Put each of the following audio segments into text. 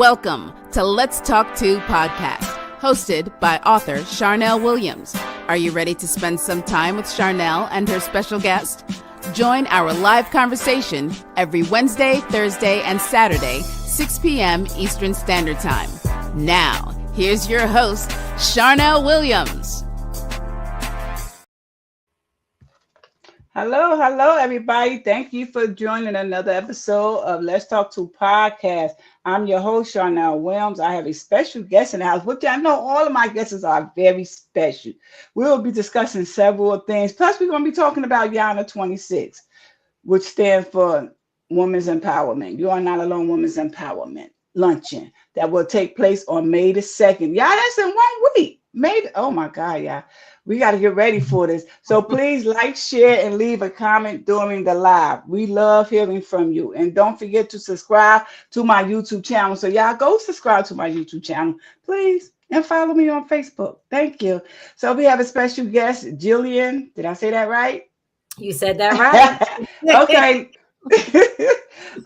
Welcome to Let's Talk To podcast, hosted by author Charnel Williams. Are you ready to spend some time with Charnel and her special guest? Join our live conversation every Wednesday, Thursday, and Saturday, 6 p.m. Eastern Standard Time. Now, here's your host, Charnel Williams. Hello, everybody. Thank you for joining another episode of Let's Talk To podcast. I'm your host, Charnel Williams. I have a special guest in the house, which I know all of my guests are very special. We will be discussing several things. Plus, we're going to be talking about Yana 26, which stands for Women's Empowerment. You Are Not Alone Women's Empowerment Luncheon that will take place on May the 2nd. Yeah, that's in 1 week. Oh my God, yeah. We got to get ready for this. So please like, share, and leave a comment during the live. We love hearing from you. And don't forget to subscribe to my YouTube channel. So y'all go subscribe to my YouTube channel, please. And follow me on Facebook. Thank you. So we have a special guest, Jillian. Did I say that right? You said that right. Okay.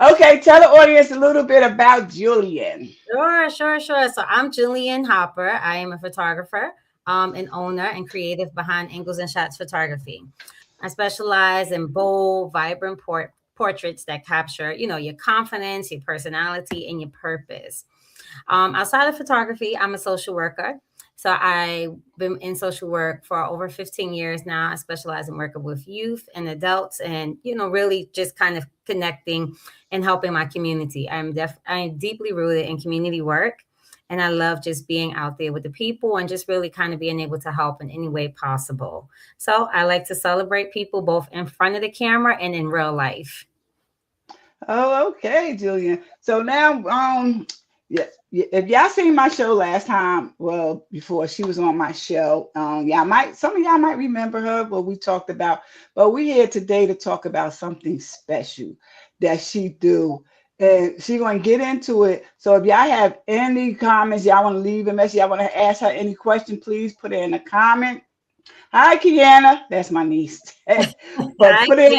Okay, tell the audience a little bit about Jillian. Sure. So I'm Jillian Hopper. I am a photographer, and owner and creative behind Angles and Shots Photography. I specialize in bold, vibrant portraits that capture, your confidence, your personality, and your purpose. Outside of photography, I'm a social worker. So I've been in social work for over 15 years now. I specialize in working with youth and adults and, really just kind of connecting and helping my community. I'm deeply rooted in community work. And I love just being out there with the people and just really kind of being able to help in any way possible. So I like to celebrate people both in front of the camera and in real life. Oh, okay, Jillian. So now, if y'all seen my show last time, well, before she was on my show, some of y'all might remember her, what we talked about. But we're here today to talk about something special that she do. And she's going to get into it. So if y'all have any comments, y'all want to leave a message, y'all want to ask her any question, please put it in a comment. Hi, Kiana. That's my niece. But put it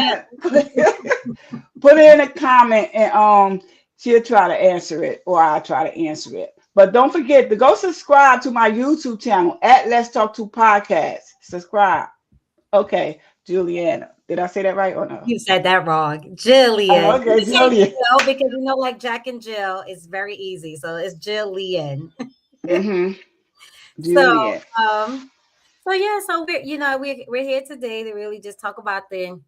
in a comment and she'll try to answer it or I'll try to answer it. But don't forget to go subscribe to my YouTube channel at Let's Talk To Podcast. Subscribe. Okay, Juliana. Did I say that right or no? You said that wrong. Jillian. Oh, okay, Jillian. Because like Jack and Jill is very easy. So it's Jillian. Mm-hmm. Jillian. So we're here today to really just talk about the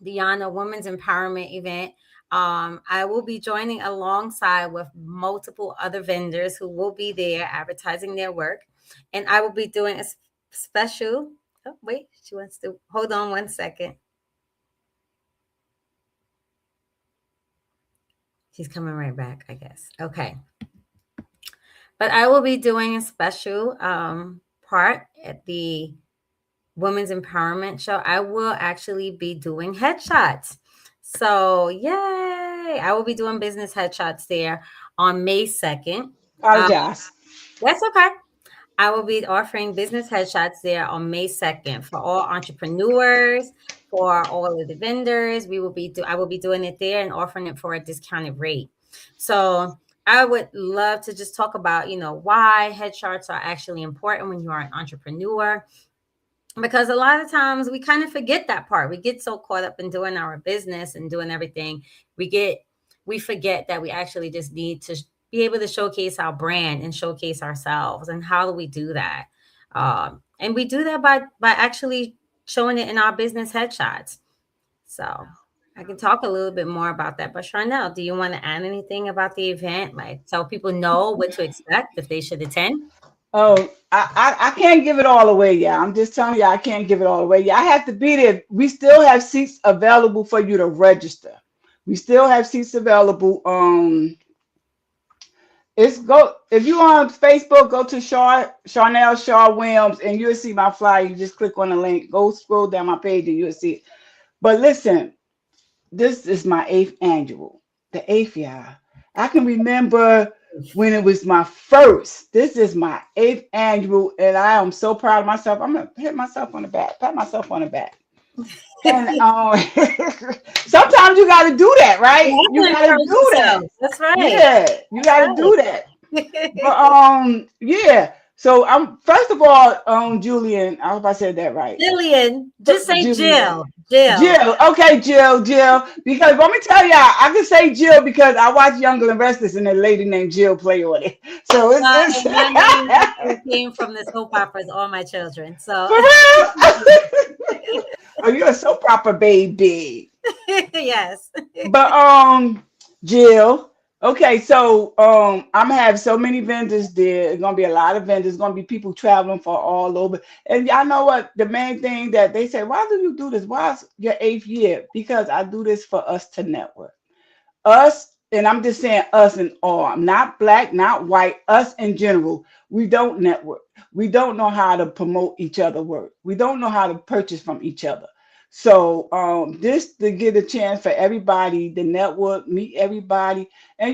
Yana Women's Empowerment event. I will be joining alongside with multiple other vendors who will be there advertising their work. And I will be doing a special. Oh, wait, she wants to hold on 1 second. She's coming right back, I guess. Okay. But I will be doing a special part at the Women's Empowerment Show. I will actually be doing headshots. So, yay. I will be doing business headshots there on May 2nd. Apologize. That's okay. I will be offering business headshots there on May 2nd for all entrepreneurs, for all of the vendors. I will be doing it there and offering it for a discounted rate. So I would love to just talk about, why headshots are actually important when you are an entrepreneur. Because a lot of times we kind of forget that part. We get so caught up in doing our business and doing everything. We forget that we actually just need to be able to showcase our brand and showcase ourselves. And how do we do that? And we do that by actually showing it in our business headshots. So I can talk a little bit more about that. But Charnel, do you want to add anything about the event? Like tell people know what to expect if they should attend? Oh, I can't give it all away, yeah. I'm just telling you, I can't give it all away. Yeah, I have to be there. We still have seats available for you to register. We still have seats available. If you on Facebook, go to Charnel Shaw Williams and you'll see my flyer. You just click on the link, go scroll down my page and you'll see it. But listen, this is my 8th annual, the 8th, y'all. I can remember when it was my first. This is my 8th annual and I am so proud of myself. I'm gonna hit myself on the back, pat myself on the back. And sometimes you got to do that, right? You You have to got to encourage do that. yourself. That's right. Yeah, you That's got to do that. But yeah. So I'm first of all, Julian. I hope I said that right. Jillian, just say Julian. Jill. Jill. Jill. Okay, Jill. Because let me tell y'all, I can say Jill because I watch Younger and Restless and a lady named Jill play on it. So it's And my name actually came from the soap operas, All My Children. So, for real. Oh, you're so proper, baby. yes. But Jill. Okay, so I'm gonna have so many vendors there. It's gonna be a lot of vendors. Gonna be people traveling for all over. And y'all know what? The main thing that they say, why do you do this? Why is your eighth year? Because I do this for us to network. Us, and I'm just saying us and all. I'm not black, not white, us in general. We don't network. We don't know how to promote each other work. We don't know how to purchase from each other. So this to get a chance for everybody to network, meet everybody, and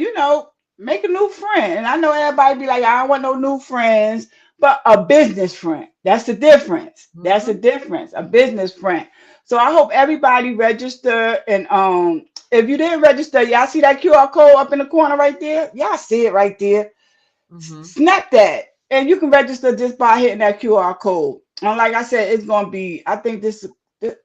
make a new friend. And I know everybody be like, I don't want no new friends, but a business friend. That's the difference. That's the Mhm. difference. A business friend. So I hope everybody register, and if you didn't register, y'all see that QR code up in the corner right there? Y'all see it right there. Mhm. Snap that. And you can register just by hitting that QR code. And like I said, it's going to be, I think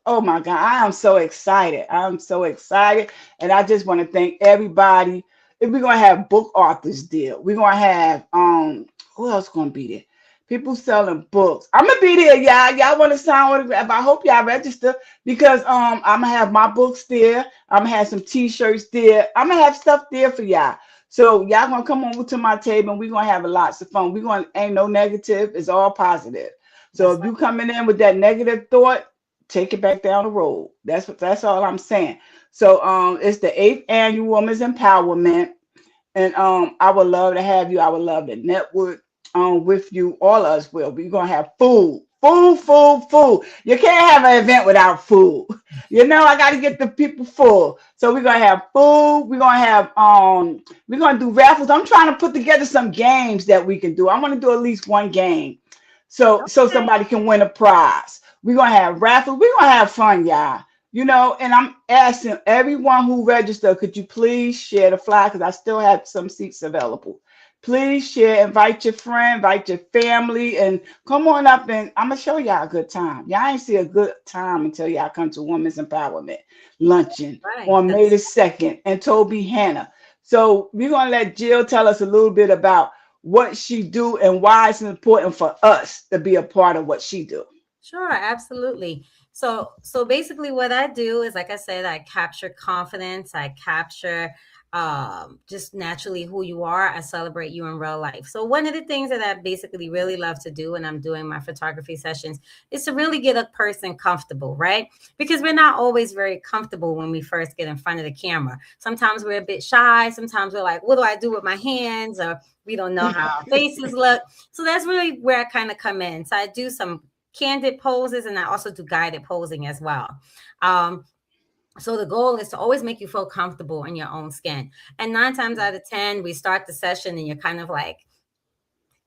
oh my God, I am so excited. I'm so excited. And I just want to thank everybody. If we're going to have book authors there, we're going to have, who else going to be there? People selling books. I'm gonna be there, y'all. Y'all want to sign with? I hope y'all register because I'm gonna have my books there. I'm gonna have some T-shirts there. I'm gonna have stuff there for y'all. So y'all gonna come over to my table and we're gonna have lots of fun. We're gonna ain't no negative, it's all positive. So That's if right. you coming in with that negative thought, take it back down the road. That's all I'm saying. So it's the eighth annual Women's Empowerment. And I would love to have you. I would love to network with you. All of us will. We're gonna have food. Food. You can't have an event without food. I gotta get the people full. So we're gonna have food. We're gonna do raffles. I'm trying to put together some games that we can do. I want to do at least one game. So Okay. somebody can win a prize. We're gonna have raffles. We're gonna have fun, y'all. And I'm asking everyone who registered, could you please share the flyer? Because I still have some seats available. Please share, invite your friend, invite your family, and come on up and I'm gonna show y'all a good time. Y'all ain't see a good time until y'all come to Women's Empowerment Luncheon Right. on May That's the 2nd in Toby Hannah. So we're gonna let Jill tell us a little bit about what she do and why it's important for us to be a part of what she do. sure, absolutely. So basically what I do is, like I said, I capture confidence, I capture just naturally who you are. I celebrate you in real life. So one of the things that I basically really love to do when I'm doing my photography sessions is to really get a person comfortable, right? Because we're not always very comfortable when we first get in front of the camera. Sometimes we're a bit shy, sometimes we're like, what do I do with my hands? Or we don't know how our faces look. So that's really where I kind of come in. So I do some candid poses and I also do guided posing as well. Um, so the goal is to always make you feel comfortable in your own skin. And 9 times out of 10, we start the session and you're kind of like,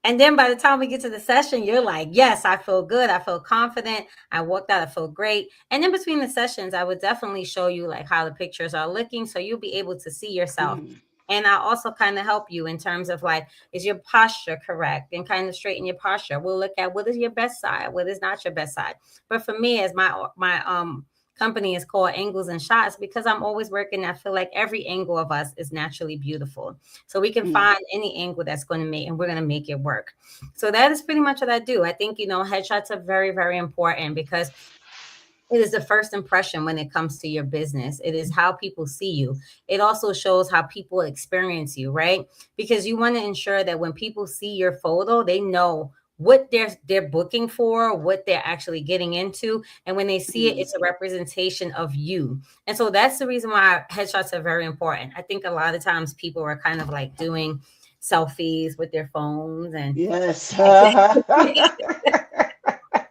and then by the time we get to the session, you're like, yes, I feel good. I feel confident. I walked out, I feel great. And in between the sessions, I would definitely show you like how the pictures are looking. So you'll be able to see yourself. Mhm. And I also kind of help you in terms of like, is your posture correct? And kind of straighten your posture. We'll look at what is your best side, what is not your best side. But for me, as my company is called Angles and Shots, because I'm always working. I feel like every angle of us is naturally beautiful. So we can Mm. find any angle that's going to make, and we're going to make it work. So that is pretty much what I do. I think, headshots are very, very important because it is the first impression when it comes to your business. It is how people see you. It also shows how people experience you, right? Because you want to ensure that when people see your photo, they know what they're booking for, what they're actually getting into, and when they see it, Mm. it's a representation of you. And so that's the reason why headshots are very important. I think a lot of times people are kind of like doing selfies with their phones and Yes.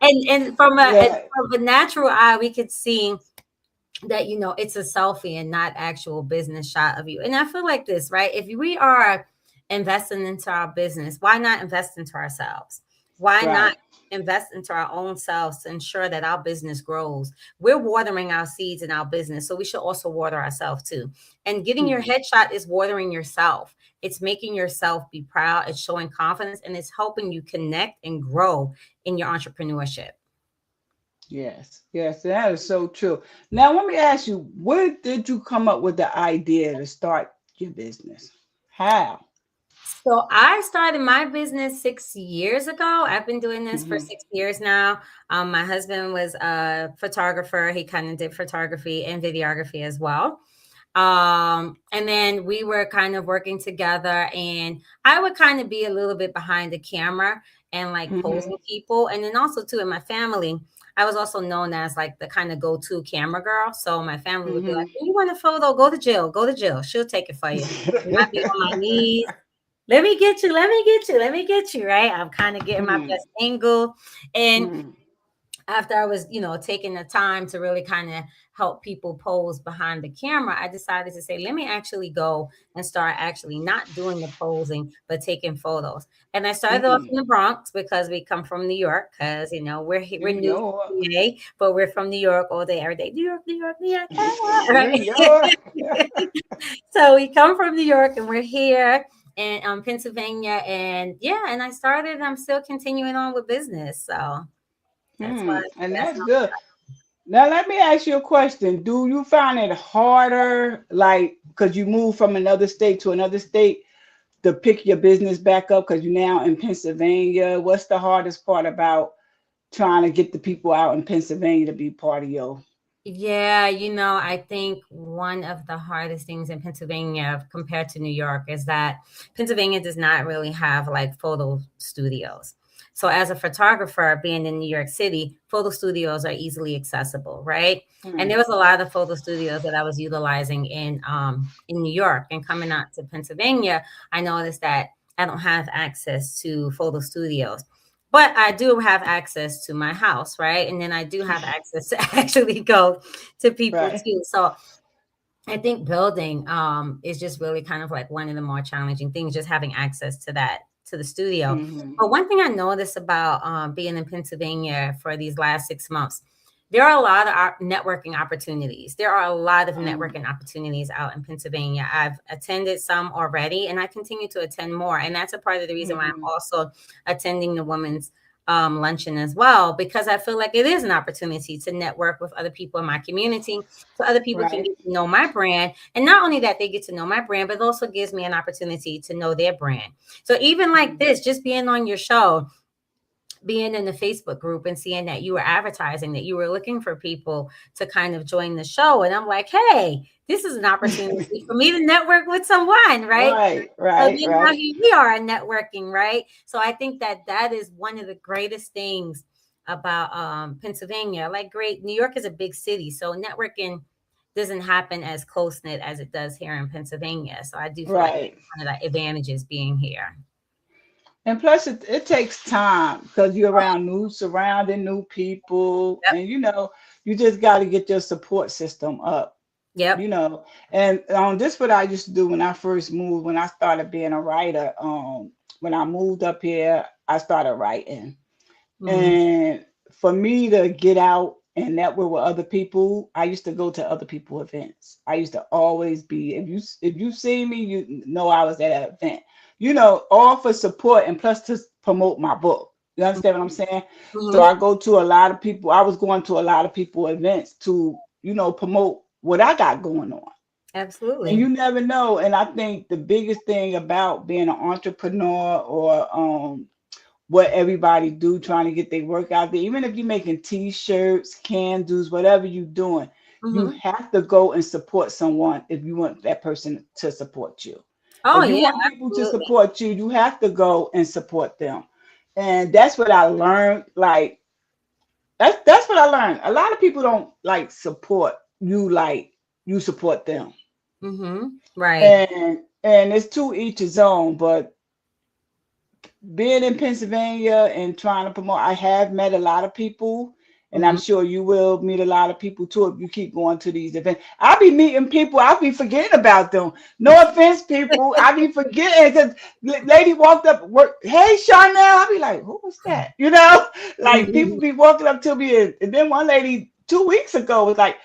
and from Yeah. a natural eye, we could see that it's a selfie and not actual business shot of you. And I feel like this, right? If we are investing into our business, why not invest into ourselves? Why not Right. invest into our own selves to ensure that our business grows. We're watering our seeds in our business, so we should also water ourselves too. And getting your headshot is watering yourself. It's making yourself be proud. It's showing confidence, and it's helping you connect and grow in your entrepreneurship. Yes, yes, that is so true. Now, let me ask you, where did you come up with the idea to start your business? How? So I started my business 6 years ago. I've been doing this for Hmm. 6 years now. My husband was a photographer. He kind of did photography and videography as well. And then we were kind of working together, and I would kind of be a little bit behind the camera and like Hmm. posing people. And then also too in my family, I was also known as like the kind of go-to camera girl. So my family would be like, Hmm. "When you want a photo, go to Jill, go to Jill. She'll take it for you." And I'd be on my knees. Let me get you, let me get you, let me get you, right? I'm kind of getting my best angle. And Hmm. after I was, taking the time to really kind of help people pose behind the camera, I decided to say, let me actually go and start actually not doing the posing, but taking photos. And I started off Hmm. in the Bronx because we come from New York, because New we're new to York. PA, but we're from New York all day, every day. New York, New York, New York, New right? York. So we come from New York and we're here in Pennsylvania, and yeah, and I started. I'm still continuing on with business, so that's why. And That's that's good. Now, let me ask you a question. Do you find it harder, like, because you moved from another state to another state, to pick your business back up because you're now in Pennsylvania? What's the hardest part about trying to get the people out in Pennsylvania to be part of your? Yeah, I think one of the hardest things in Pennsylvania compared to New York is that Pennsylvania does not really have like photo studios. So as a photographer being in New York City, photo studios are easily accessible, right? And Hmm. there was a lot of photo studios that I was utilizing in New York, and coming out to Pennsylvania, I noticed that I don't have access to photo studios. But I do have access to my house, right? And then I do have access to actually go to people Right. too. So I think building is just really kind of like one of the more challenging things, just having access to the studio. Hmm. But one thing I noticed about being in Pennsylvania for these last 6 months, there are a lot of networking opportunities. There are a lot of networking opportunities out in Pennsylvania. I've attended some already, and I continue to attend more. And that's a part of the reason why I'm Hmm. also attending the women's luncheon as well, because I feel like it is an opportunity to network with other people in my community, so other people can Right. get to know my brand. And not only that, they get to know my brand, but it also gives me an opportunity to know their brand. So even like Mhm. this, just being on your show, being in the Facebook group and seeing that you were advertising, that you were looking for people to kind of join the show. And I'm like, hey, this is an opportunity for me to network with someone, right? Right, So right, then now right. here we are networking, right? So I think that that is one of the greatest things about Pennsylvania. Like, great, New York is a big city, so networking doesn't happen as close knit as it does here in Pennsylvania. So I do feel like Right. one of the advantages being here. And plus, it takes time because you're around surrounding new people, Yep. and you just got to get your support system up. Yep. You know, and this what I used to do when I first moved. When I started being a writer, when I moved up here, I started writing. Hmm. And for me to get out and network with other people, I used to go to other people events. I used to always be, if you see me, you know I was at an event. All for support and plus to promote my book. You understand what I'm saying? So Hmm. I go to a lot of people. I was going to a lot of people events to, promote what I got going on. And Absolutely. you never know. And I think the biggest thing about being an entrepreneur or what everybody do trying to get their work out there. Even if you're making t-shirts, candles, whatever you're doing, you Hmm. have to go and support someone if you want that person to support you. Oh If you yeah, want people to absolutely. support you, you have to go and support them. And that's what I learned. Like that's what I learned. A lot of people don't like support you like you support them. Right. And it's to each his own, but being in Pennsylvania and trying to promote, I have met a lot of people, And I'm sure you will meet a lot of people too if you keep going to these events. I'll be meeting people, I'll be forgetting about them. No offense, people. I be forgetting because lady walked up, hey Charnel. I'll be like, who was that? You know, like people be walking up to me, and then one lady 2 weeks ago was like,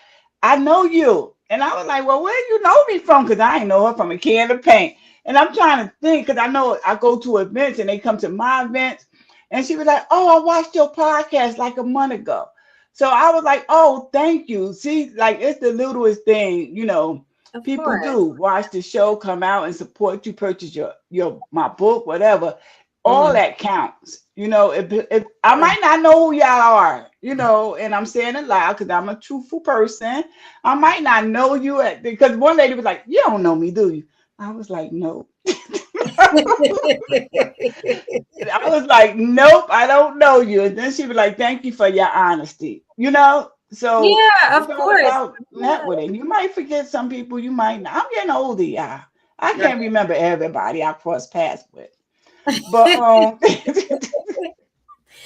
I know you. And I was like, well, where you know me from? Because I ain't know her from a can of paint. And I'm trying to think, because I know I go to events and they come to my events. And she was like, oh, I watched your podcast like a month ago. So I was like, oh, thank you. See, like it's the littlest thing, you know, Of people course. do watch the show, come out and support you, purchase your my book, whatever. All that counts. You know, if I might not know who y'all are, you know, and I'm saying it loud because I'm a truthful person. I might not know you because one lady was like, you don't know me, do you? I was like, no. I was like, nope, I don't know you. And then she was like, thank you for your honesty. You know, so Yeah, it's of all course. about Yeah. networking. You might forget some people, you might not. I'm getting older, y'all. I Right. can't remember everybody I crossed paths with. But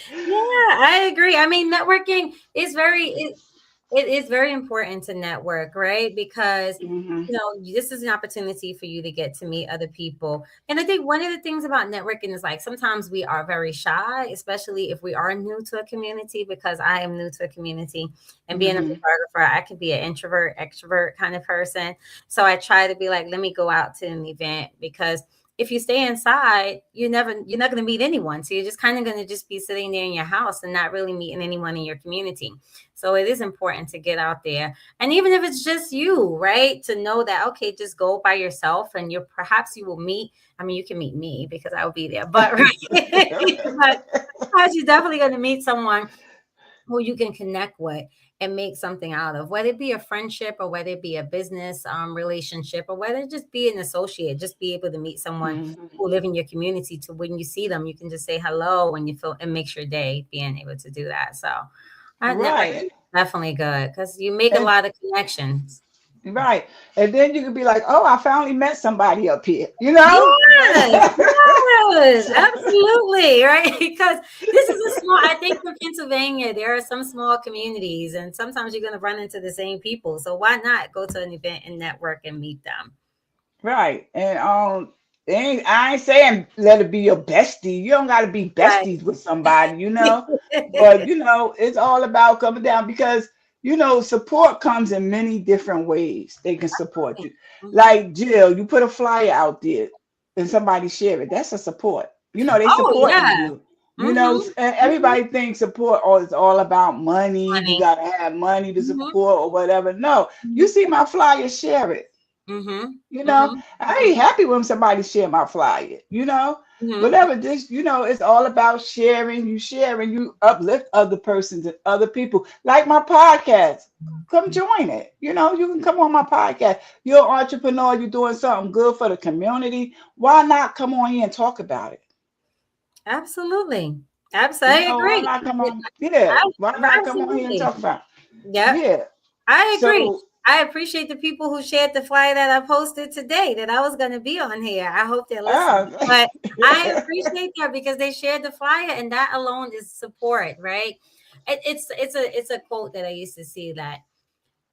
Yeah, I agree. I mean, networking is it is very important to network, right? Because mhm, this is an opportunity for you to get to meet other people. And I think one of the things about networking is like sometimes we are very shy, especially if we are new to a community, because I am new to a community and being a mhm, photographer, I can be an introvert, extrovert kind of person. So I try to be like, let me go out to an event because if you stay inside, you're not going to meet anyone. So you're just kind of going to just be sitting there in your house and not really meeting anyone in your community. So it is important to get out there. And even if it's just you, right? To know that, okay, just go by yourself and perhaps you will meet. I mean, you can meet me because I will be there, but, but perhaps you're definitely going to meet someone who you can connect with and make something out of, whether it be a friendship or whether it be a business relationship or whether it just be an associate, just be able to meet someone mhm. who live in your community to when you see them, you can just say hello when you feel it makes your day being able to do that. So networking Right. is definitely good because you make a And lot of connections. right. And then you could be like, oh, I finally met somebody up here, you know? Yes, yes, absolutely, right? Because this is a small, I think in Pennsylvania, there are some small communities, and sometimes you're going to run into the same people. So why not go to an event and network and meet them? Right. And I ain't saying let it be your bestie. You don't gotta be Right. besties with somebody, you know. But you know, it's all about coming down because you know, support comes in many different ways. They can support you. Mhm. Like Jill, you put a flyer out there and somebody share it. That's a support. You know, they Oh, supporting yeah. you. You know, Mm-hmm. and Mm-hmm. everybody thinks support or it's all about money. You Money. gotta have money to Mm-hmm. support or whatever. No, you Mm-hmm. see my flyer, share it. Mm-hmm. You know, Mm-hmm. I ain't happy when somebody share my flyer, you know. Mm-hmm. Whatever this, you know, it's all about sharing, you uplift other persons and other people. Like my podcast. Come join it. You know, you can come on my podcast. You're an entrepreneur, you're doing something good for the community. Why not come on here and talk about it? Absolutely. You Absolutely. I know, why agree. not come on? Yeah, why not come on here and Absolutely. talk about it? Yep. Yeah. I agree. So I appreciate the people who shared the flyer that I posted today that I was going to be on here. I hope they're listening. uh, But I appreciate that because they shared the flyer and that alone is support, right? It's a quote that I used to see that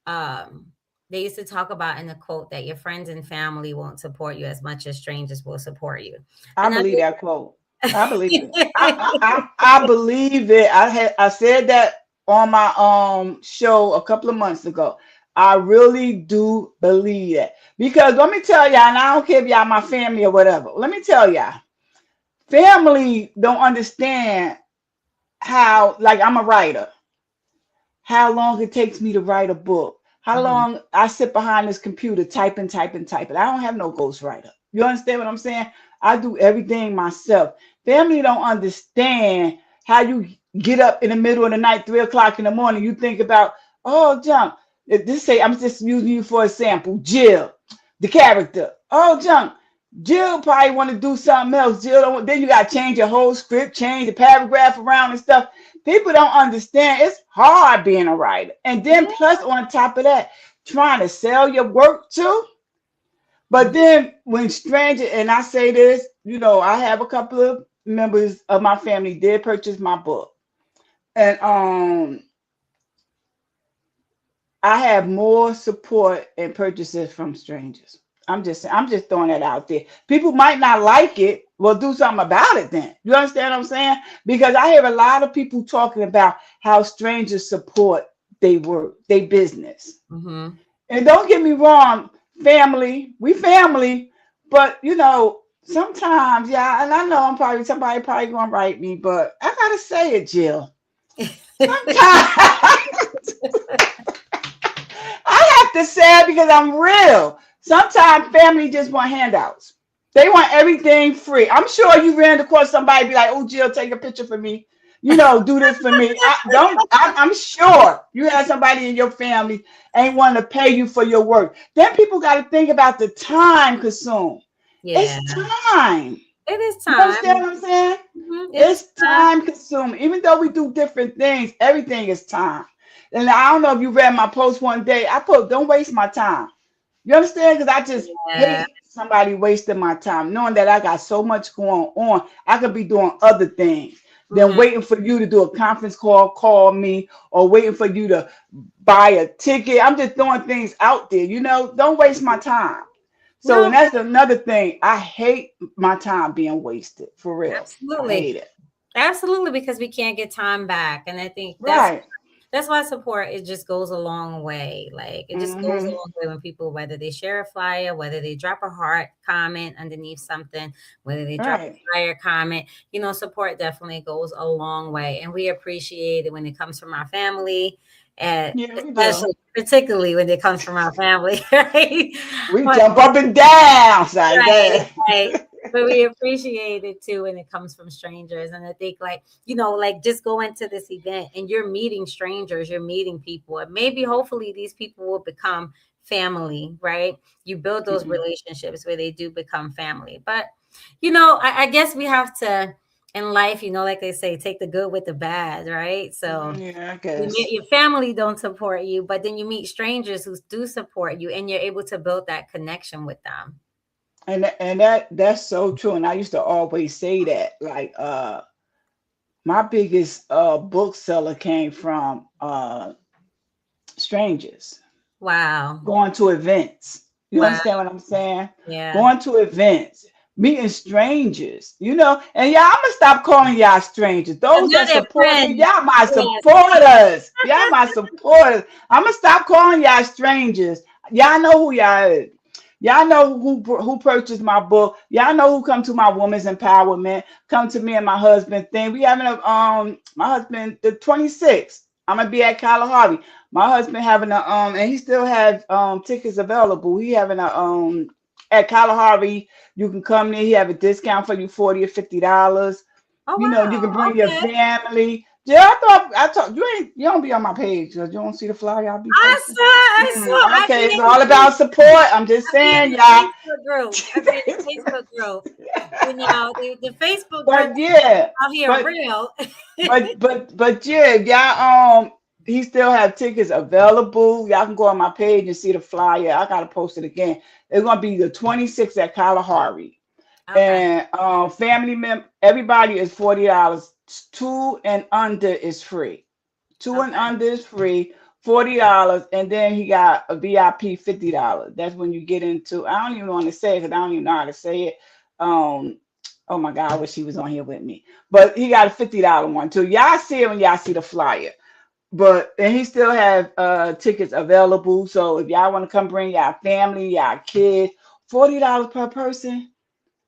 um they used to talk about in the quote that your friends and family won't support you as much as strangers will support you. I And I believe think that quote. I believe it. I believe it. I said that on my show a couple of months ago. I really do believe that. Because let me tell y'all, and I don't care if y'all my family or whatever. Let me tell y'all, family don't understand how, like I'm a writer, how long it takes me to write a book, how Mhm. long I sit behind this computer typing, typing, typing. I don't have no ghostwriter. You understand what I'm saying? I do everything myself. Family don't understand how you get up in the middle of the night, 3 o'clock in the morning. You think about, oh, junk. This say I'm just using you for example. Jill, the character. Oh, junk. Jill probably want to do something else. Jill don't. Then you got to change your whole script, change the paragraph around and stuff. People don't understand. It's hard being a writer. And then Yeah. plus on top of that, trying to sell your work too. But Mhm. then when stranger, and I say this, you know, I have a couple of members of my family did purchase my book. And I have more support and purchases from strangers. I'm just throwing that out there. People might not like it. Well, do something about it then. You understand what I'm saying? Because I hear a lot of people talking about how strangers support they work, they business. Mm-hmm. And don't get me wrong, family, we family, but sometimes, yeah, and I know somebody probably gonna write me, but I gotta say it, Jill. Sometimes I have to say it because I'm real. Sometimes family just want handouts. They want everything free. I'm sure you ran across somebody be like, "Oh, Jill, take a picture for me. Do this for me." I'm sure you had somebody in your family ain't want to pay you for your work. Then people got to think about the time consumed. Yeah, It's time. it is You time. understand what I'm saying? Mhm. It is It's time consuming. Even though we do different things, everything is time. And I don't know if you read my post one day. I put, "Don't waste my time." You understand? Because I just Yeah. hate somebody wasting my time, knowing that I got so much going on. I could be doing other things than Mhm. waiting for you to do a conference call me, or waiting for you to buy a ticket. I'm just throwing things out there. Don't waste my time. So, and No, that's another thing. I hate my time being wasted. For real. I absolutely. hate it. Absolutely, because we can't get time back. And I think Right. that's why support, it just goes a long way. Like, it just goes a Mm-hmm. long way when people, whether they share a flyer, whether they drop a heart comment underneath something, whether they drop a Right. flyer comment, support definitely goes a long way. And we appreciate it when it comes from our family, and Yeah, we do. especially particularly when it comes from our family, right? We But jump up and down. Sorry, go right, ahead. right. But we appreciate it too when it comes from strangers. And I think, like, like, just go into this event and you're meeting strangers, you're meeting people. And maybe hopefully these people will become family, right? You build those Mm-mm. relationships where they do become family. But I guess we have to, in life, like they say, take the good with the bad, right? So Yeah, I guess. your family don't support you, but then you meet strangers who do support you, and you're able to build that connection with them. And that's so true. And I used to always say that. Like my biggest bookseller came from strangers Wow. going to events. You Wow. understand what I'm saying? Yeah. Going to events, meeting strangers, and y'all, I'm gonna stop calling y'all strangers. Those Now that they're support me, friends. y'all my Yes. supporters. Y'all my supporters. I'm gonna stop calling y'all strangers. Y'all know who y'all is. Y'all know who purchased my book. Y'all know who come to my women's empowerment. Come to me and my husband thing. We having a my husband the 26th. I'm gonna be at Kalahari. My husband having a and he still has tickets available. He having a at Kalahari. You can come there. He have a discount for you, $40 or $50. Oh, You can wow. bring your Okay. family. Yeah, I thought you don't be on my page because you don't see the flyer I'll be I posting. saw. I saw. I Okay, be it's in all the about support. I'm just saying, y'all. Facebook group. I be in the Facebook group. The Facebook group But yeah, out here but real. but yeah, y'all he still have tickets available. Y'all can go on my page and see the flyer. I gotta post it again. It's gonna be the 26th at Kalahari. Okay. And family everybody is $40. Two and under is free. Two and Okay. under is free, $40, and then he got a VIP $50. That's when you get into. I don't even want to say it because I don't even know how to say it. Um, oh my God, I wish he was on here with me. But he got a $50 one too. Y'all see it when y'all see the flyer. But and he still have tickets available. So if y'all want to come bring y'all family, y'all kids, $40 per person,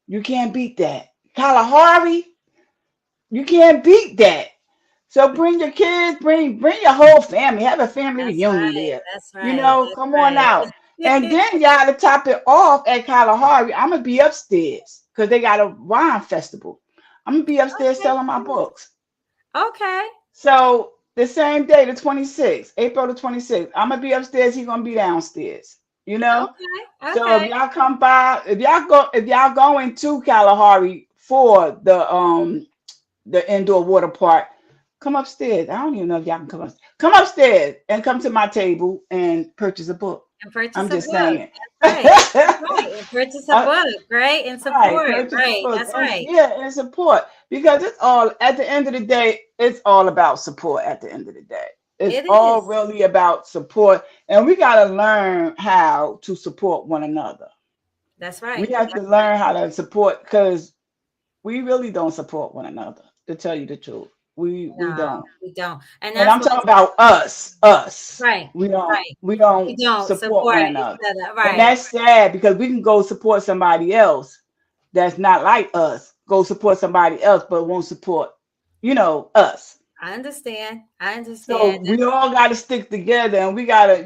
you can't beat that. Kalahari, you can't beat that. So bring your kids, bring your whole family, have a family That's reunion right. there. That's right. That's Come on right. out. And then y'all to top it off at Kalahari, I'm gonna be upstairs because they got a wine festival. I'm gonna be upstairs Okay. selling my books. Okay. So the same day, the 26th, April the 26th, I'm gonna be upstairs. He's gonna be downstairs. You know. Okay. So if Okay. y'all come by, if y'all going to Kalahari for the indoor water park, come upstairs. I don't even know if y'all can come upstairs. Come upstairs and come to my table and purchase a book. And purchase I'm a just book. saying. That's right. That's right. And purchase a Uh, book, right? And right, support. purchase a Right. book. That's And right. yeah, and support. Because it's all at the end of the day, it's all about support at the end of the day. It's It all is. really about support, and we got to learn how to support one another. That's We right. have to learn how to support because we really don't support one another. To tell you the truth, we No, don't. we don't. And And that's I'm what talking about us. right, We don't right. we We don't don't support support one each another. other. And Right. that's sad because we can go support somebody else that's not like us. Go support somebody else but won't support, us. I understand. I So understand. we all gotta stick together and we gotta,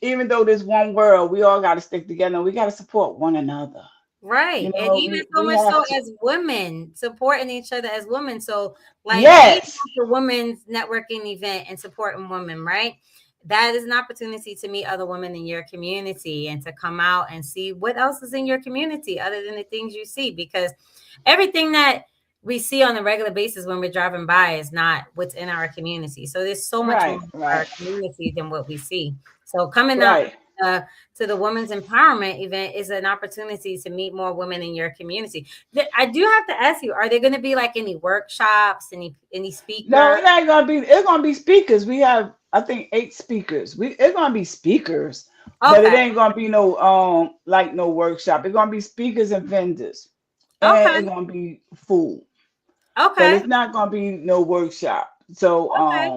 even though there's one world, we all gotta stick together and we gotta support one another. Right. And even so We much so have to. as women, supporting each other as women. So, like being Yes. at the women's networking event and supporting women, right? That is an opportunity to meet other women in your community and to come out and see what else is in your community other than the things you see. Because everything that we see on a regular basis when we're driving by is not what's in our community. So, there's so much more Right, in our right, community than what we see. So, coming up right. uh, to the Women's Empowerment event is an opportunity to meet more women in your community. I do have to ask you: are there going to be like any workshops, any No, speakers? it ain't gonna be. It's gonna be speakers. We have, I think, 8 speakers. It's gonna be speakers, but it Okay, ain't gonna be no like no workshop. It's gonna be speakers and vendors, and okay, it's gonna be food. But okay, it's not gonna be no workshop. So okay.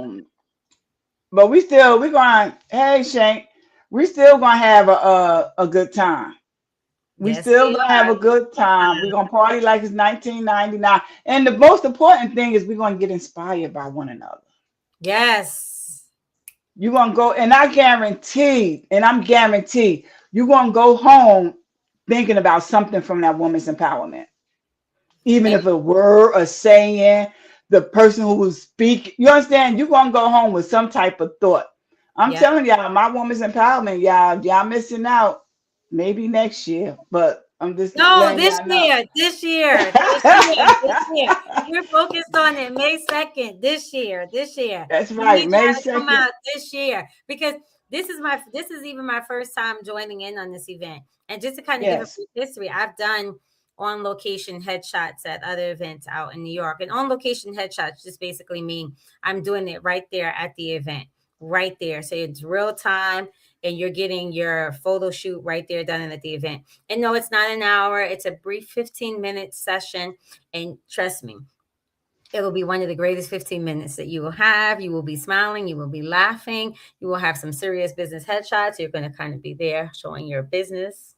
but we're going. Hey Shank, we still gonna have a good time. We Yes, still we gonna have are. a good time. We're gonna party like it's 1999. And the most important thing is we're gonna get inspired by one another. Yes. You're gonna go, and I'm guaranteed, you're gonna go home thinking about something from that woman's empowerment. Even And if a word, a saying, the person who was speaking, you understand, you're gonna go home with some type of thought. I'm yeah. telling y'all, my woman's empowerment, y'all missing out. Maybe next year, but I'm just No, letting this y'all know. year, this year. We're focused on it May 2nd, this year, this year. That's We right, need May y'all to come 2nd. out this year because this is even my first time joining in on this event. And just to kind of give a Yes. brief history, I've done on location headshots at other events out in New York. And on location headshots just basically mean I'm doing it right there at the event, right there. So it's real time and you're getting your photo shoot right there done at the event. And no, it's not an hour, it's a brief 15-minute session. And trust me, it will be one of the greatest 15 minutes that you will have. You will be smiling, you will be laughing, you will have some serious business headshots. You're going to kind of be there showing your business.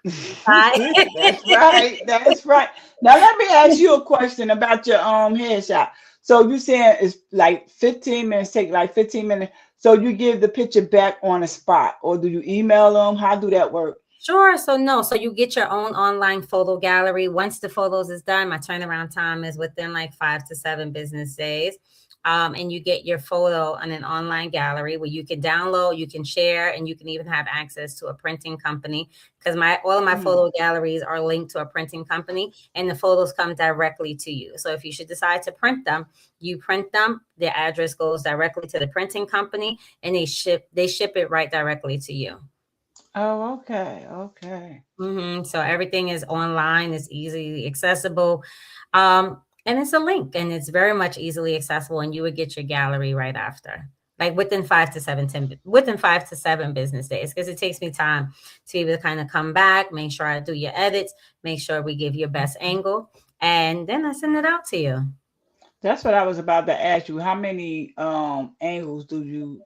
Hi. That's right. That's right. Now let me ask you a question about your headshot. So you saying it's like 15 minutes, take like 15 minutes. So you give the picture back on the spot, or do you email them? How do that work? Sure. So no. So you get your own online photo gallery. Once the photos is done, my turnaround time is within like 5 to 7 business days. And you get your photo on an online gallery where you can download, you can share, and you can even have access to a printing company because my all of my Mm. photo galleries are linked to a printing company, and the photos come directly to you. So if you should decide to print them, you print them. Their address goes directly to the printing company, and they ship it right directly to you. Oh, okay. Okay. So everything is online, it's easily accessible. And it's a link and it's very much easily accessible. And you would get your gallery right after, like within 5 to 7 business days, because it takes me time to be able to kind of come back, make sure I do your edits, make sure we give you best angle, and then I send it out to you. That's what I was about to ask you. How many angles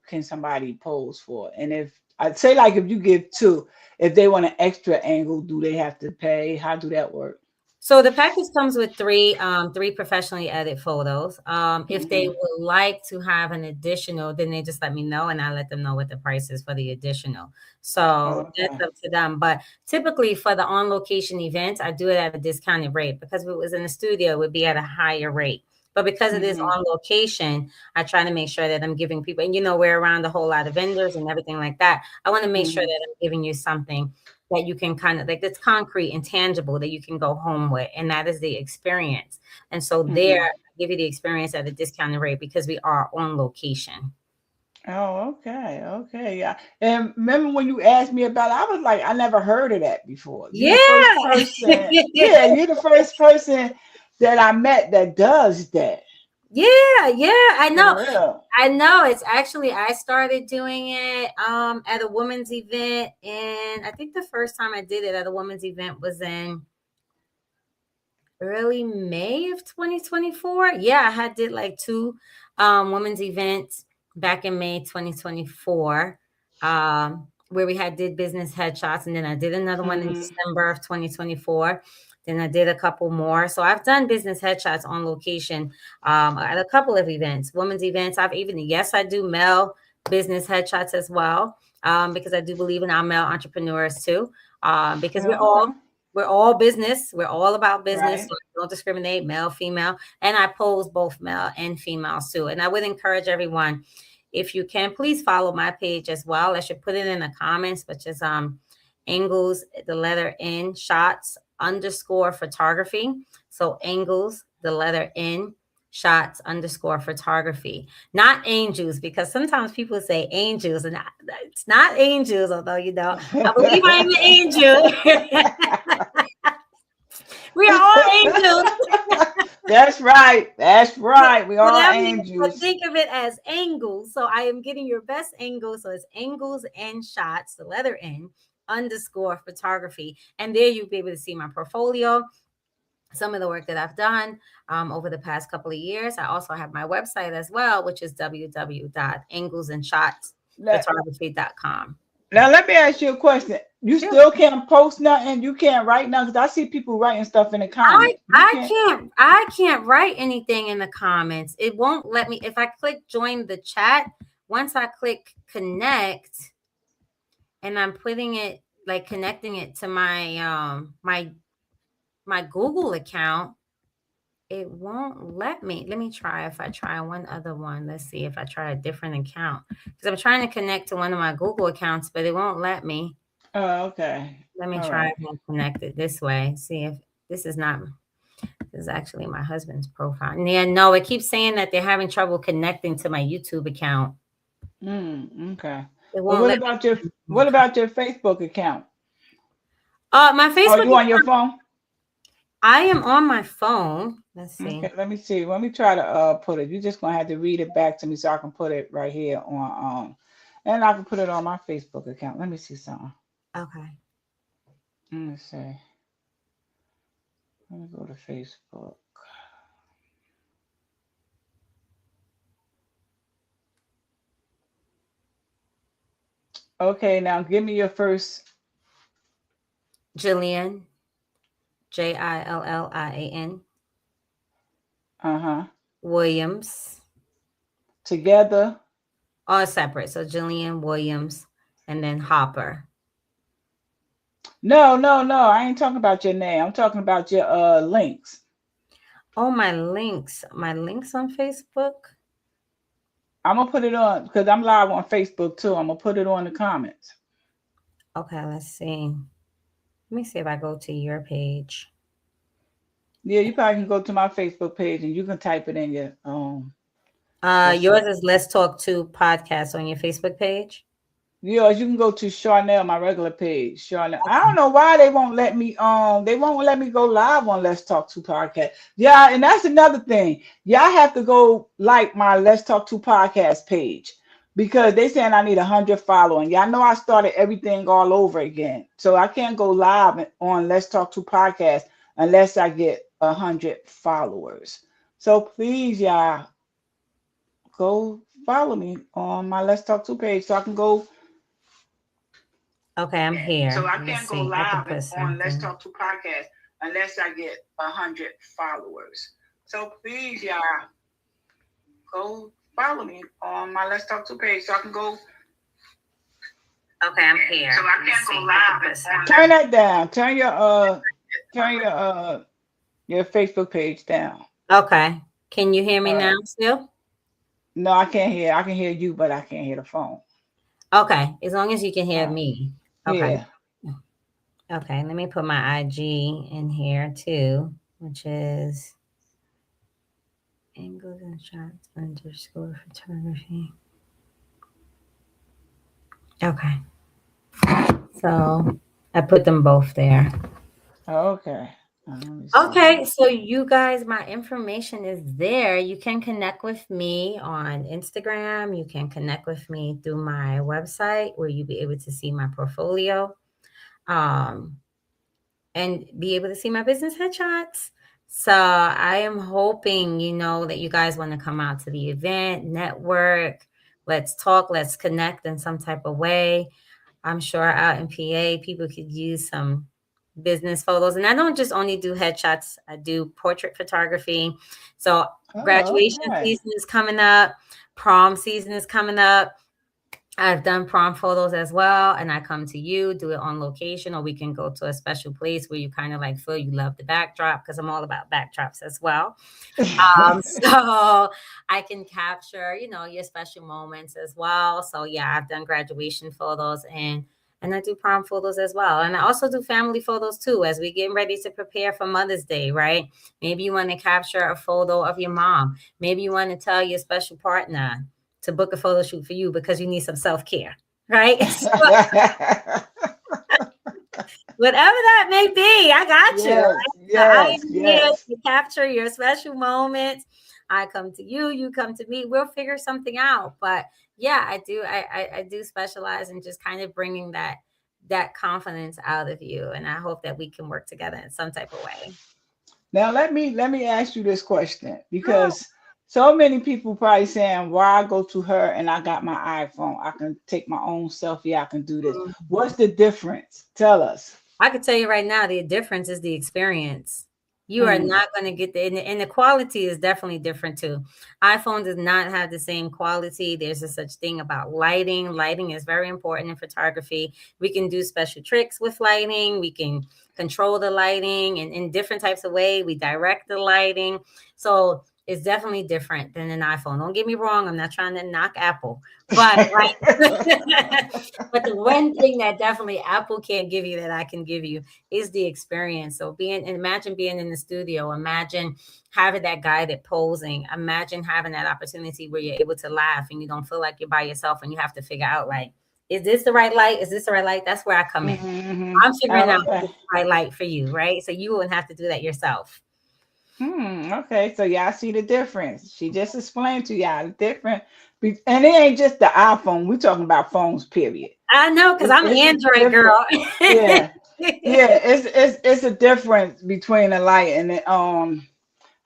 can somebody pose for? And if I'd say like if you give two, if they want an extra angle, do they have to pay? How do that work? So the package comes with three professionally edited photos. If they Hmm. would like to have an additional, then they just let me know and I let them know what the price is for the additional. So that's Okay. up to them. But typically for the on location events, I do it at a discounted rate because if it was in the studio, it would be at a higher rate. But because it is Hmm. on location, I try to make sure that I'm giving people, and we're around a whole lot of vendors and everything like that. I want to make sure Hmm. that I'm giving you something that you can kind of like that's concrete and tangible that you can go home with, and that is the experience. And so there, Hmm. I give you the experience at a discounted rate because we are on location. Oh, okay. Okay. Yeah. And remember when you asked me about it, I was like, I never heard of that before. You the first Yeah. person. Yeah, you're the first person that I met that does that. Yeah, I know. For real. I know. It's actually I started doing it at a women's event, and I think the first time I did it at a women's event was in early May of 2024. Yeah, I had did like two women's events back in May 2024. Where we had did business headshots, and then I did another one in Mm-hmm. December of 2024. Then I did a couple more. So I've done business headshots on location at a couple of events, women's events. I've even, yes, I do male business headshots as well, because I do believe in our male entrepreneurs too, because Yeah, okay. we're all business. We're all about business. Right. So I don't discriminate, male, female. And I pose both male and females too. And I would encourage everyone, if you can, please follow my page as well. I should put it in the comments, which is angles, the letter N, shots underscore photography. So angles, the letter N, shots underscore photography, not angels, because sometimes people say angels, and it's not angels, although I believe I'm an angel. We are all angels. That's right. That's right. We all But angels. think of it as angles. So I am getting your best angles. So it's angles and shots, the letter N underscore photography. And there you'll be able to see my portfolio, some of the work that I've done over the past couple of years. I also have my website as well, which is Now, www.anglesandshotphotography.com. now let me ask you a question. You Sure. still can't post nothing. You can't write nothing because I see people writing stuff in the comments. You can't. I can't write anything in the comments. It won't let me. If I click join the chat, once I click connect, and I'm putting it, like connecting it to my Google account, it won't let me. Let me try. If I try one other one, let's see if I try a different account, because I'm trying to connect to one of my Google accounts, but it won't let me. Oh, okay. Let me All try right. and connect it this way. See if this is not. This is actually my husband's profile. Yeah, no, it keeps saying that they're having trouble connecting to my YouTube account. Okay. It Well, won't let me. what about your Facebook account? My Oh, Facebook you on your account. phone? I am on my phone. Let's see. Okay, let me see. Let me try to put it. You're just gonna have to read it back to me so I can put it right here on and I can put it on my Facebook account. Let me see something. Okay. Let me see. Let me go to Facebook. Okay, now give me your first. Jillian, Jillian Uh-huh. Williams, Together. all separate. So Jillian Williams and then Hopper. No, no, no. I ain't talking about your name. I'm talking about your links. Oh, my links on Facebook. I'm gonna put it on because I'm live on Facebook too. I'm gonna put it on the comments. Okay, let's see. Let me see if I go to your page. Yeah, you probably can go to my Facebook page and you can type it in your let's Yours see. is Let's Talk To podcast on your Facebook page. Yours, you can go to Charnel, my regular page. Charnel. I don't know why they won't let me they won't let me go live on Let's Talk to podcast. Yeah, and that's another thing. Y'all have to go like my Let's Talk to podcast page because they saying I need 100 following. Y'all know I started everything all over again. So I can't go live on Let's Talk to podcast unless I get 100 followers. So please, y'all, go follow me on my Let's Talk to page so I can go. Okay, I'm here. So I Let me can't go see. I can live put on Let's something. Talk to podcast unless I get 100 followers. So please, y'all, go follow me on my Let's Talk to page so I can go. Okay, I'm here. So I Let me can't go see. live on. Turn that down. Turn your Facebook page down. Okay. Can you hear me All now right. still? No, I can't hear. I can hear you, but I can't hear the phone. Okay. As long as you can hear Uh, me. Okay. yeah. Okay. Let me put my IG in here too, which is angles and shots underscore photography. Okay. So I put them both there. Okay. Let me see Okay, here. so you guys, my information is there. You can connect with me on Instagram. You can connect with me through my website where you'll be able to see my portfolio. Um, and be able to see my business headshots. So I am hoping, that you guys want to come out to the event, network, let's talk, let's connect in some type of way. I'm sure out in PA, people could use some business photos. And I don't just only do headshots, I do portrait photography. So Oh, graduation okay. season is coming up, prom season is coming up. I've done prom photos as well, and I come to you, do it on location, or we can go to a special place where you kind of like feel you love the backdrop because I'm all about backdrops as well. So I can capture, your special moments as well. So yeah, I've done graduation photos and I do prom photos as well. And I also do family photos too, as we get ready to prepare for Mother's Day, right? Maybe you want to capture a photo of your mom. Maybe you want to tell your special partner to book a photo shoot for you because you need some self-care, right? So whatever that may be, I got you. Yes, Right? So I yes, am here yes. to capture your special moments. I come to you, you come to me. We'll figure something out. But yeah, I do. I do specialize in just kind of bringing that confidence out of you, and I hope that we can work together in some type of way. Now let me ask you this question Oh, because so many people probably saying, "Why I go to her and I got my iPhone? I can take my own selfie. I can do this." mm. What's the difference? Tell us. I could tell you right now, the difference is the experience. You are Mm, not going to get and the quality is definitely different too. iPhone does not have the same quality. There's a such thing about lighting. Lighting is very important in photography. We can do special tricks with lighting. We can control the lighting and in different types of way. We direct the lighting. So it's definitely different than an iPhone. Don't get me wrong. I'm not trying to knock Apple, but but the one thing that definitely Apple can't give you that I can give you is the experience. So imagine being in the studio, imagine having that guided posing, imagine having that opportunity where you're able to laugh and you don't feel like you're by yourself and you have to figure out like, is this the right light? Is this the right light? That's where I come in. hmm I'm figuring out Oh, if okay. it's the right light for you, right? So you wouldn't have to do that yourself. Okay. So y'all see the difference. She just explained to y'all the difference. And it ain't just the iPhone. We're talking about phones, period. I know because I'm an It's a Android different. girl. Yeah. Yeah. It's a difference between the light and the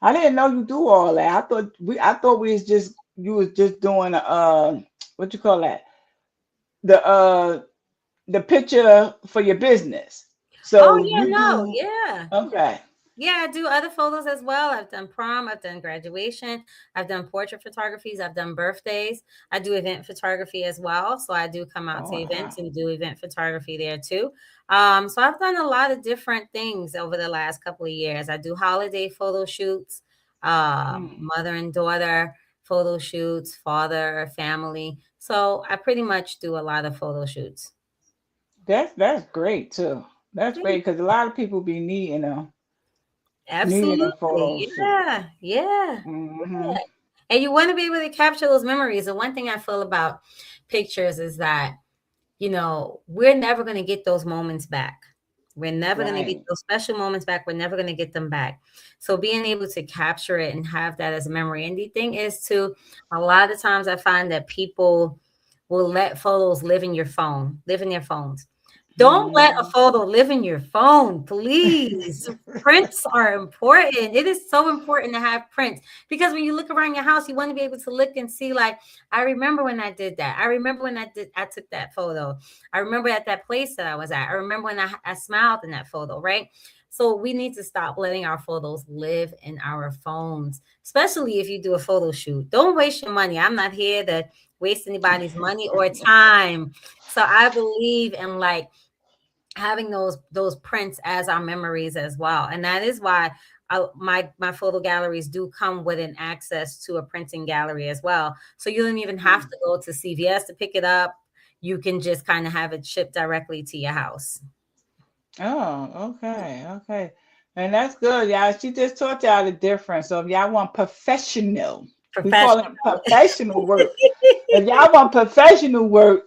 I didn't know you do all that. I thought we was just you was just doing what you call that? The the picture for your business. Oh So yeah, you no, do yeah. okay. Yeah, I do other photos as well. I've done prom, I've done graduation, I've done portrait photographies, I've done birthdays. I do event photography as well. So I do come out Oh to events wow. and do event photography there too. So I've done a lot of different things over the last couple of years. I do holiday photo shoots, Mm. mother and daughter photo shoots, father, family. So I pretty much do a lot of photo shoots. That's great too. That's great because a lot of people be needing a photo Absolutely. shoot. Yeah. Yeah. Hmm Yeah. And you want to be able to capture those memories. The one thing I feel about pictures is that, we're never going to get those moments back. We're never going to get Right. those special moments back. We're never going to get them back. So being able to capture it and have that as a memory. And the thing is, too, a lot of times I find that people will let photos live in your phone, live in their phones. Don't let a hmm photo live in your phone, please. Prints are important. It is so important to have prints because when you look around your house, you want to be able to look and see, like, I remember when I did that. I remember when I took that photo. I remember at that place that I was at. I remember when I smiled in that photo, right? So we need to stop letting our photos live in our phones, especially if you do a photo shoot. Don't waste your money. I'm not here to waste anybody's money or time. So I believe in like having those prints as our memories as well, and that is why my photo galleries do come with an access to a printing gallery as well. So you don't even have to go to CVS to pick it up. You can just kind of have it shipped directly to your house. Oh, okay, okay. And that's good, y'all. She just taught y'all the difference. So if y'all want professional, we call Professional. it professional work. If y'all want professional work,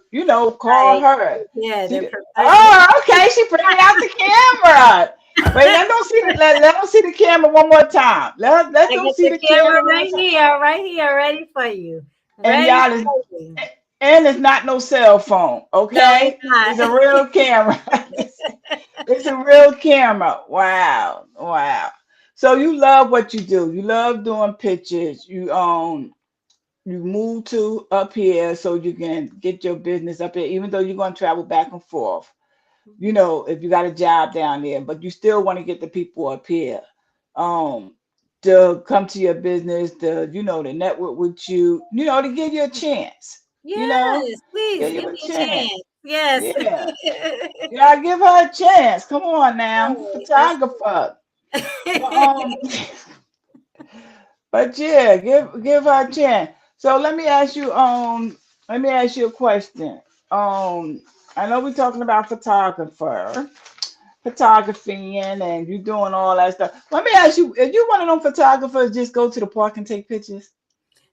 call Right. her. Yeah, She, they're professional. oh, okay. She bring it out the camera. Wait, let them see the camera one more time. Let I them get see the the camera camera one more time. right here, ready for you. And Ready y'all is for you. and it's not no cell phone, No, it's okay? It's a not. real camera. It's a real camera. Wow. Wow. So you love what you do. You love doing pictures. You move to up here so you can get your business up here, even though you're gonna travel back and forth. You know, if you got a job down there, but you still want to get the people up here. Um to come to your business, to network with to give you a chance. You know, Yes, please give give you a me a chance. chance. Yes. Yeah. Yeah, give her a chance. Come on now, Right, that's photographer. But, but yeah, give her a chance. So let me ask you a question. Um, I know we're talking about photography and you doing all that stuff. Let me ask you, if you one of them photographers, just go to the park and take pictures?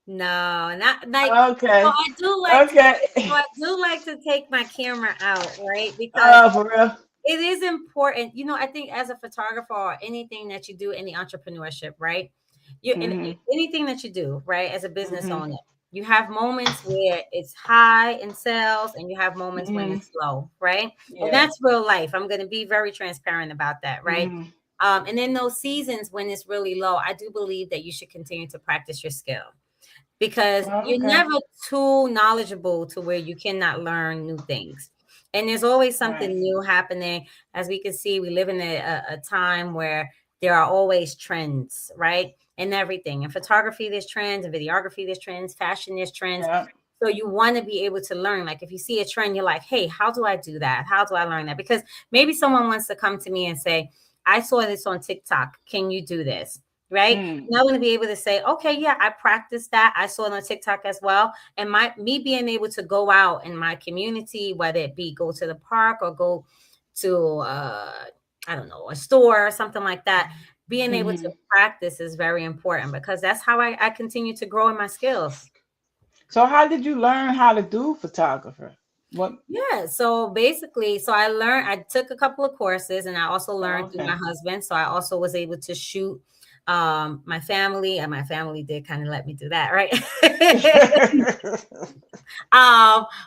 no, not like so Okay, I do like to okay. so I do like to take my camera out, right? Because For real. it is important. I think as a photographer or anything that you do, any entrepreneurship, right? Mhm, Anything that you do, right, as a business mhm, owner, you have moments where it's high in sales and you have moments when mhm. it's low, right? And Yeah. that's real life. I'm going to be very transparent about that, right? Mhm. And in those seasons when it's really low, I do believe that you should continue to practice your skill because Oh, you're okay. never too knowledgeable to where you cannot learn new things. And there's always something Right. new happening. As we can see, we live in a time where there are always trends, right? And everything. In photography, there's trends. In videography, there's trends. Fashion, there's trends. Yeah. So you want to be able to learn. Like if you see a trend, you're like, hey, how do I do that? How do I learn that? Because maybe someone wants to come to me and say, I saw this on TikTok. Can you do this? Right. Mm. And I'm going to be able to say, okay, yeah, I practiced that. I saw it on TikTok as well. And me being able to go out in my community, whether it be go to the park or go to I don't know, a store or something like that, being able to Mhm. practice is very important because that's how I continue to grow in my skills. So how did you learn how to do photographer? What? Yeah, so basically, I took a couple of courses and I also Oh, learned through my okay. husband. So I also was able to shoot my family, and my family did kind of let me do that, right?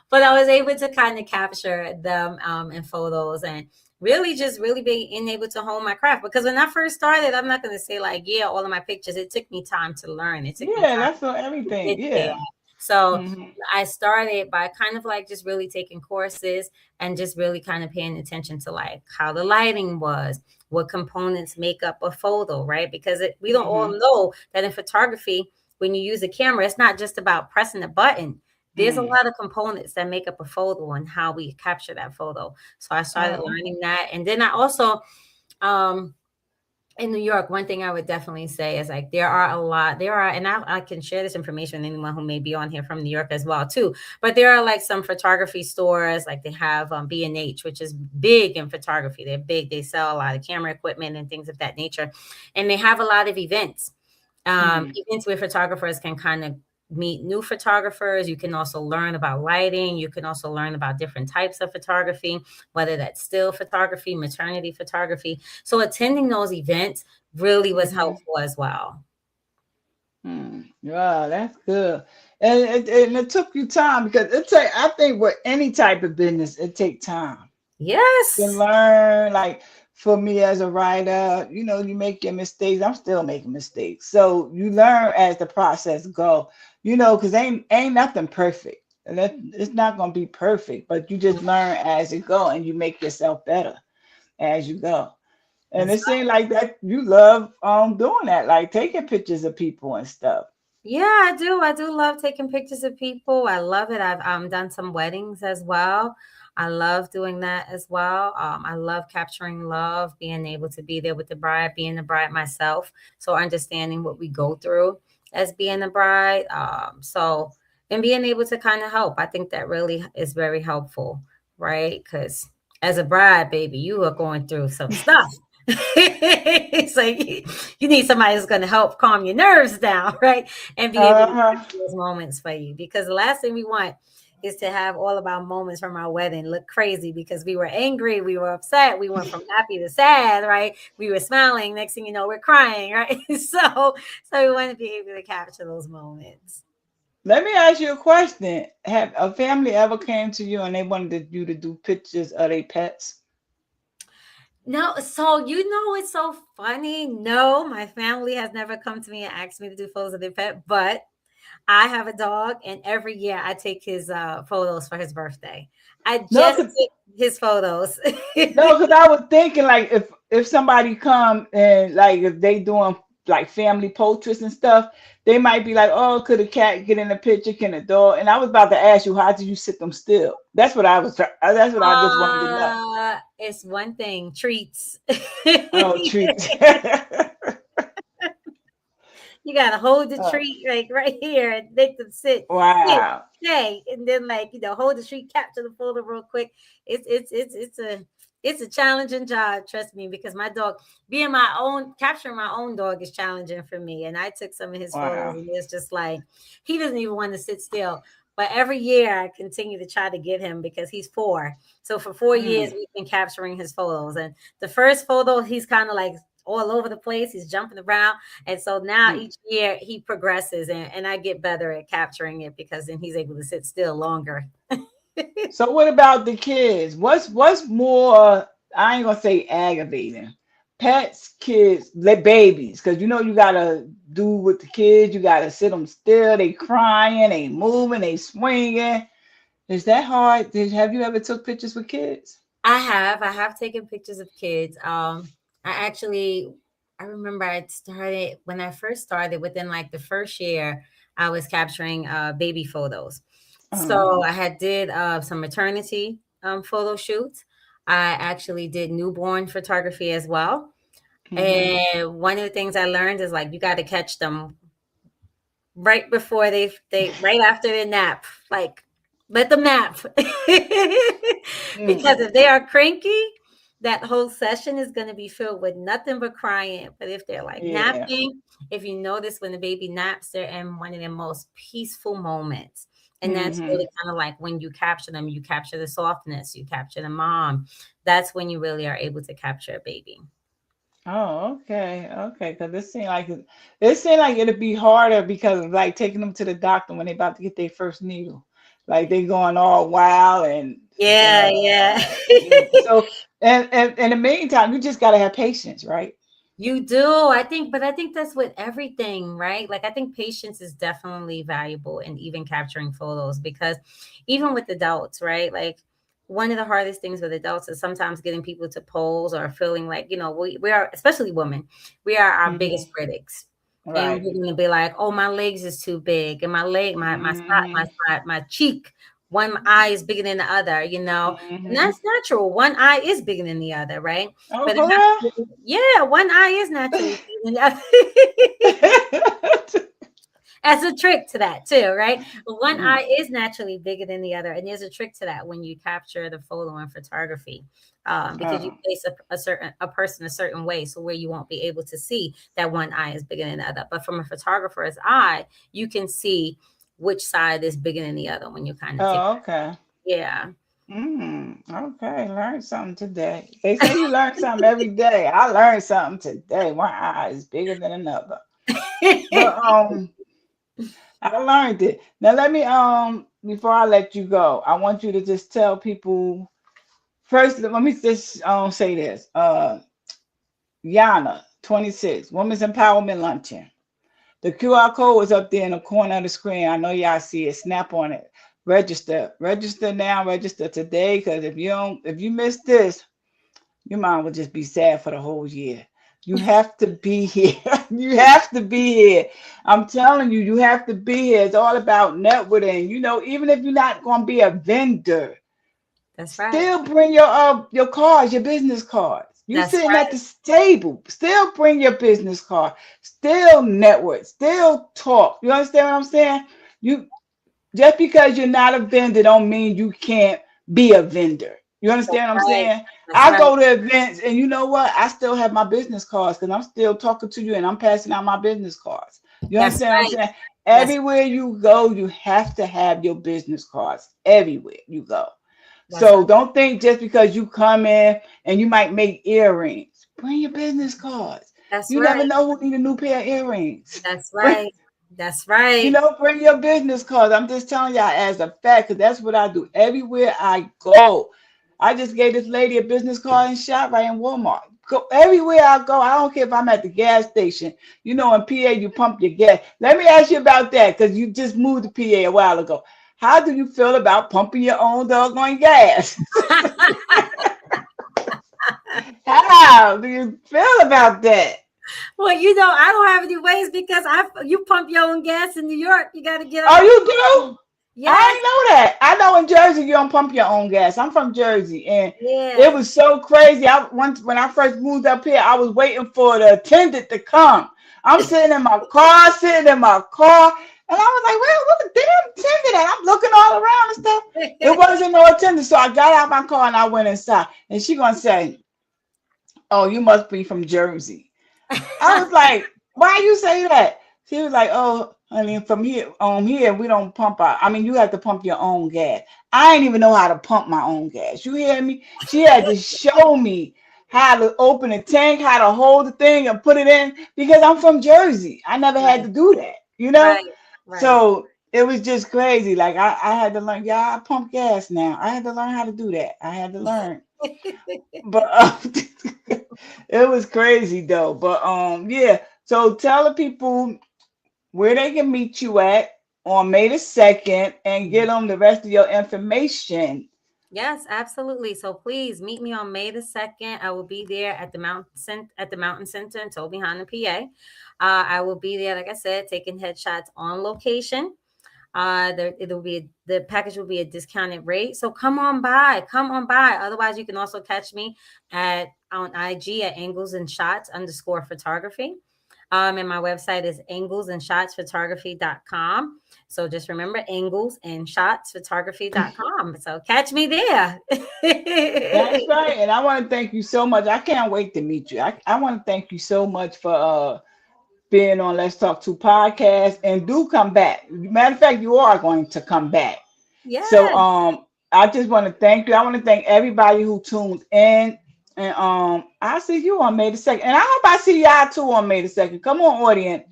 But I was able to kind of capture them in photos and really just really being able to hone my craft because when I first started, I'm not going to say like, yeah, all of my pictures, it took me time to learn. It took me Yeah, time that's what to everything. get there. Yeah. So Hmm. I started by kind of like just really taking courses and just really kind of paying attention to like how the lighting was, what components make up a photo, right? Because we don't all Hmm. know that in photography, when you use a camera, it's not just about pressing a button. There's a Mm. lot of components that make up a photo and how we capture that photo. So I started Oh, okay. learning that. And then I also, um, in New York, one thing I would definitely say is like and I can share this information with anyone who may be on here from New York as well too. But there are like some photography stores, like they have B&H, which is big in photography. They're big. They sell a lot of camera equipment and things of that nature, and they have a lot of events. Mm. Events where photographers can kind of meet new photographers. You can also learn about lighting. You can also learn about different types of photography, whether that's still photography, maternity photography. So attending those events really was Hmm. helpful as well. Mm. Yeah, that's good. And it took you time because I think with any type of business, it takes time to Yes. learn. Like for me as a writer, you make your mistakes. I'm still making mistakes. So you learn as the process go, because ain't nothing perfect. And it's not gonna be perfect, but you just learn as it go and you make yourself better as you go. And That's it seems like that you love doing that, like taking pictures of people and stuff. Yeah, I do. I do love taking pictures of people. I love it. I've done some weddings as well. I love doing that as well. I love capturing love, being able to be there with the bride, being the bride myself. So understanding what we go through as being a bride. And being able to kind of help. I think that really is very helpful, right? Because as a bride, baby, you are going through some stuff. It's like you need somebody who's going to help calm your nerves down, right? And be able to Uh-huh. capture those moments for you because the last thing we want is to have all of our moments from our wedding look crazy because we were angry, we were upset, we went from happy to sad, right? We were smiling. Next thing you know, we're crying, right? So we want to be able to capture those moments. Let me ask you a question. Have a family ever came to you and they wanted you to do pictures of their pets? No, so it's so funny. No, my family has never come to me and asked me to do photos of their pet, but I have a dog, and every year I take his photos for his birthday. I No, just took his photos. no, because I was thinking like if somebody come and like if they doing like family portraits and stuff, they might be like, oh, could a cat get in the picture? Can a dog? And I was about to ask you, how do you sit them still? That's what I was. That's what I just wanted to know. It's one thing, treats. Oh, treats. You gotta hold the treat like right here and make them sit, Wow. stay, and then hold the treat, capture the photo real quick. It's a challenging job, trust me, because my dog, capturing my own dog is challenging for me. And I took some of his photos, Wow. and it's just like he doesn't even want to sit still. But every year I continue to try to get him because he's 4. So for 4 years we've been capturing his photos. And the first photo, he's kind of like all over the place. He's jumping around. And so now each year he progresses and I get better at capturing it because then he's able to sit still longer. So what about the kids? What's more, I ain't gonna say aggravating. Pets, kids, babies, because you gotta do with the kids, you gotta sit them still, they crying, they moving, they swinging. Is that hard? Have you ever took pictures with kids? I have taken pictures of kids. I remember when I first started, within like the first year, I was capturing baby photos. So I had did some maternity photo shoots. I actually did newborn photography as well. And one of the things I learned is like you got to catch them right before they right after their nap. Like let them nap. Because if they are cranky, that whole session is going to be filled with nothing but crying. But if they're like napping, if you notice when the baby naps, they're in one of their most peaceful moments. And that's really kind of like when you capture them, you capture the softness, you capture the mom. That's when you really are able to capture a baby. Oh, okay, okay. Because it seemed like it'd be harder because of like taking them to the doctor when they about to get their first needle, like they going all wild and Yeah. so and in the meantime, you just gotta have patience, right? You do. But I think that's with everything, right? Like I think patience is definitely valuable in even capturing photos because even with adults, right? Like one of the hardest things with adults is sometimes getting people to pose or feeling like, we are, especially women, we are our biggest critics. And Right. we're gonna be like, oh, my legs is too big, and my leg, my spot, Mm-hmm. my cheek, one eye is bigger than the other, and Mm-hmm. that's natural. One eye is bigger than the other, right? Oh, But it for has real? to be, yeah, one eye is naturally bigger than the other. As a trick to that too, right? But one eye is naturally bigger than the other, and there's a trick to that when you capture the photo in photography, because you Oh, place a person a certain way, so where you won't be able to see that one eye is bigger than the other. But from a photographer's eye, you can see which side is bigger than the other when you kind of take. oh, okay. Yeah. Okay, learned something today. They say you learn something every day. I learned something today. One eye is bigger than another. But I learned it. Now let me before I let you go, I want you to just tell people first. Let me just say this. Yana, 26, Women's Empowerment Luncheon. The QR code is up there in the corner of the screen. I know y'all see it. Snap on it. Register now. Register today. Because if you miss this, your mom will just be sad for the whole year. You have to be here. You have to be here. I'm telling you, you have to be here. It's all about networking. Even if you're not going to be a vendor, That's right. still bring your cards, your business cards. You That's sitting at right. the table, still bring your business card. Still network. Still talk. You understand what I'm saying? You just because you're not a vendor don't mean you can't be a vendor. You That's understand what I'm right. saying? That's I right. go to events and you know what? I still have my business cards because I'm still talking to you and I'm passing out my business cards. You That's understand what I'm right. saying? That's Everywhere you go, you have to have your business cards. Everywhere you go. that's So right. don't think just because you come in and you might make earrings. Bring your business cards. That's You never right. know who need a new pair of earrings. That's Bring, right. That's right. bring your business cards. I'm just telling y'all as a fact, because that's what I do everywhere I go. I just gave this lady a business card and shop right in Walmart. Go everywhere I go. I don't care if I'm at the gas station. In PA, you pump your gas. Let me ask you about that because you just moved to PA a while ago. How do you feel about pumping your own doggone gas? How do you feel about that? Well, I don't have any ways because you pump your own gas in New York. You got to get Oh, all. you do? I Yes. ain't know that. I know in Jersey you don't pump your own gas. I'm from Jersey, and it Yeah. was so crazy. When I first moved up here, I was waiting for the attendant to come. I'm sitting in my car, and I was like, "Well, what the damn attendant at?" I'm looking all around and stuff. It wasn't no attendant, so I got out my car and I went inside. And she gonna say, "Oh, you must be from Jersey." I was like, why you say that? She was like, oh, honey, from here, we don't pump out. I mean, you have to pump your own gas. I ain't even know how to pump my own gas. You hear me? She had to show me how to open a tank, how to hold the thing and put it in because I'm from Jersey. I never had Right. to do that. Right. Right. So it was just crazy. Like I had to learn, yeah, I pump gas now. I had to learn how to do that. I had to learn. But it was crazy though. But yeah. So tell the people where they can meet you at on May the 2nd and get them the rest of your information. Yes, absolutely. So please meet me on May the 2nd. I will be there at the Mountain Center in Tobyhanna, PA. I will be there, like I said, taking headshots on location. The package will be a discounted rate. So come on by. Otherwise, you can also catch me at on IG at angles and shots underscore photography. And my website is anglesandShotsPhotography.com. So just remember anglesandShotsPhotography.com. So catch me there. That's right. And I want to thank you so much. I can't wait to meet you. I want to thank you so much for being on Let's Talk to podcast and do come back. Matter of fact, you are going to come back. So Yes. I just want to thank you. I want to thank everybody who tuned in. And I'll see you on May the 2nd. And I hope I see y'all too on May the 2nd. Come on, audience.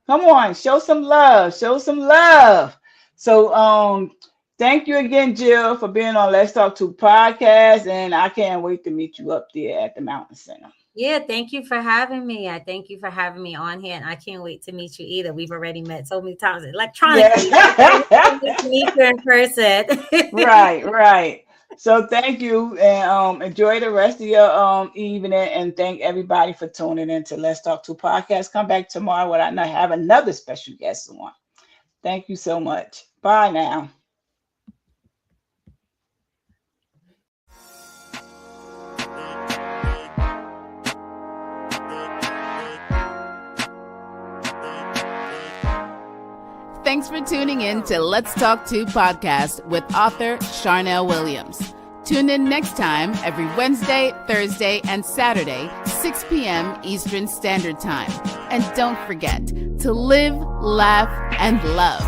Come on, show some love. Show some love. So thank you again, Jill, for being on Let's Talk to podcast. And I can't wait to meet you up there at the Mountain Center. Yeah, thank you for having me. I thank you for having me on here, and I can't wait to meet you either. We've already met so many times electronically. I can't Yeah. wait to meet you in person. Right, right. So thank you and enjoy the rest of your evening and thank everybody for tuning in to Let's Talk to podcast. Come back tomorrow when I have another special guest on. Thank you so much. Bye now. Thanks for tuning in to Let's Talk To podcast with author Charnel Williams. Tune in next time every Wednesday, Thursday, and Saturday, 6 p.m. Eastern Standard Time. And don't forget to live, laugh, and love.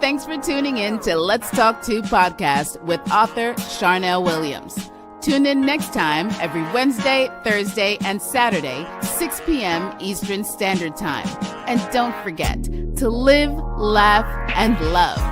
thanks for tuning in to Let's Talk To podcast with author Charnel Williams. Tune in next time every Wednesday, Thursday, and Saturday, 6 p.m. Eastern Standard Time. And don't forget to live, laugh, and love.